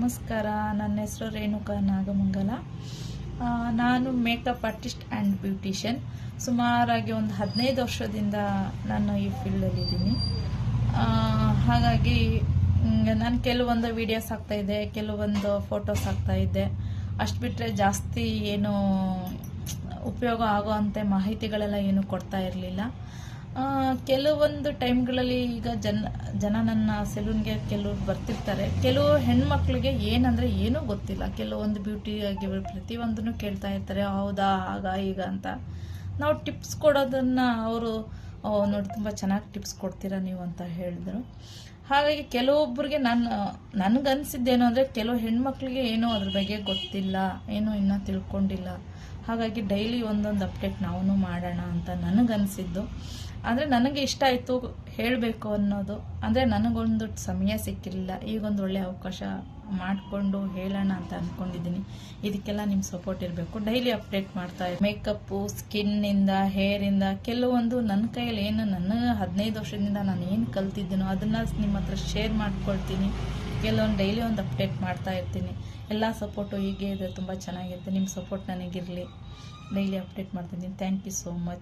ನಮಸ್ಕಾರ. ನನ್ನ ಹೆಸರು ರೇಣುಕಾ ನಾಗಮಂಗಲ. ನಾನು ಮೇಕಪ್ ಆರ್ಟಿಸ್ಟ್ ಆ್ಯಂಡ್ ಬ್ಯೂಟಿಷಿಯನ್. ಸುಮಾರಾಗಿ ಒಂದು 15 ವರ್ಷದಿಂದ ನಾನು ಈ ಫೀಲ್ಡಲ್ಲಿದ್ದೀನಿ. ಹಾಗಾಗಿ ನಾನು ಕೆಲವೊಂದು ವೀಡಿಯೋಸ್ ಹಾಕ್ತಾಯಿದ್ದೆ, ಕೆಲವೊಂದು ಫೋಟೋಸ್ ಹಾಕ್ತಾಯಿದ್ದೆ. ಅಷ್ಟು ಬಿಟ್ಟರೆ ಜಾಸ್ತಿ ಏನು ಉಪಯೋಗ ಆಗೋವಂಥ ಮಾಹಿತಿಗಳೆಲ್ಲ ಏನು ಕೊಡ್ತಾ ಇರಲಿಲ್ಲ. ಕೆಲವೊಂದು ಟೈಮ್ಗಳಲ್ಲಿ ಈಗ ಜನ ನನ್ನ ಸೆಲೂನ್ಗೆ ಕೆಲವರು ಬರ್ತಿರ್ತಾರೆ. ಕೆಲವು ಹೆಣ್ಮಕ್ಳಿಗೆ ಏನಂದರೆ ಏನೂ ಗೊತ್ತಿಲ್ಲ. ಕೆಲವೊಂದು ಬ್ಯೂಟಿ ಆಗಿ ಪ್ರತಿಯೊಂದನ್ನು ಕೇಳ್ತಾ ಇರ್ತಾರೆ, ಹೌದಾ ಆಗ ಈಗ ಅಂತ. ನಾವು ಟಿಪ್ಸ್ ಕೊಡೋದನ್ನು ಅವರು ನೋಡಿ ತುಂಬ ಚೆನ್ನಾಗಿ ಟಿಪ್ಸ್ ಕೊಡ್ತೀರಾ ನೀವು ಅಂತ ಹೇಳಿದ್ರು. ಹಾಗಾಗಿ ಕೆಲವೊಬ್ಬರಿಗೆ ನನಗನ್ಸಿದ್ದೇನು ಅಂದರೆ ಕೆಲವು ಹೆಣ್ಮಕ್ಳಿಗೆ ಏನೋ ಅದ್ರ ಬಗ್ಗೆ ಗೊತ್ತಿಲ್ಲ, ಏನೋ ಇನ್ನೂ ತಿಳ್ಕೊಂಡಿಲ್ಲ. ಹಾಗಾಗಿ ಡೈಲಿ ಒಂದೊಂದು ಅಪ್ಡೇಟ್ ನಾವು ಮಾಡೋಣ ಅಂತ ನನಗನ್ಸಿದ್ದು. ಅಂದರೆ ನನಗೆ ಇಷ್ಟ ಆಯಿತು ಹೇಳಬೇಕು ಅನ್ನೋದು. ಅಂದರೆ ನನಗೊಂದು ಸಮಯ ಸಿಕ್ಕಿರಲಿಲ್ಲ. ಈಗೊಂದು ಒಳ್ಳೆಯ ಅವಕಾಶ ಮಾಡಿಕೊಂಡು ಹೇಳೋಣ ಅಂತ ಅಂದ್ಕೊಂಡಿದ್ದೀನಿ. ಇದಕ್ಕೆಲ್ಲ ನಿಮ್ಮ ಸಪೋರ್ಟ್ ಇರಬೇಕು. ಡೈಲಿ ಅಪ್ಡೇಟ್ ಮಾಡ್ತಾ ಇದ್ದೀನಿ. ಮೇಕಪ್ಪು, ಸ್ಕಿನ್ನಿಂದ, ಹೇರಿಂದ ಕೆಲವೊಂದು ನನ್ನ ಕೈಯಲ್ಲಿ ಏನು ನನಗೆ 15 ವರ್ಷದಿಂದ ನಾನು ಏನು ಕಲ್ತಿದ್ದೀನೋ ಅದನ್ನು ನಿಮ್ಮ ಹತ್ರ ಶೇರ್ ಮಾಡ್ಕೊಳ್ತೀನಿ. ಕೆಲವೊಂದು ಡೈಲಿ ಒಂದು ಅಪ್ಡೇಟ್ ಮಾಡ್ತಾ ಇರ್ತೀನಿ. ಎಲ್ಲ ಸಪೋರ್ಟು ಹೀಗೆ ಇದ್ರೆ ತುಂಬ ಚೆನ್ನಾಗಿರುತ್ತೆ. ನಿಮ್ಮ ಸಪೋರ್ಟ್ ನನಗಿರಲಿ. ಡೈಲಿ ಅಪ್ಡೇಟ್ ಮಾಡ್ತೀನಿ. Thank you so much.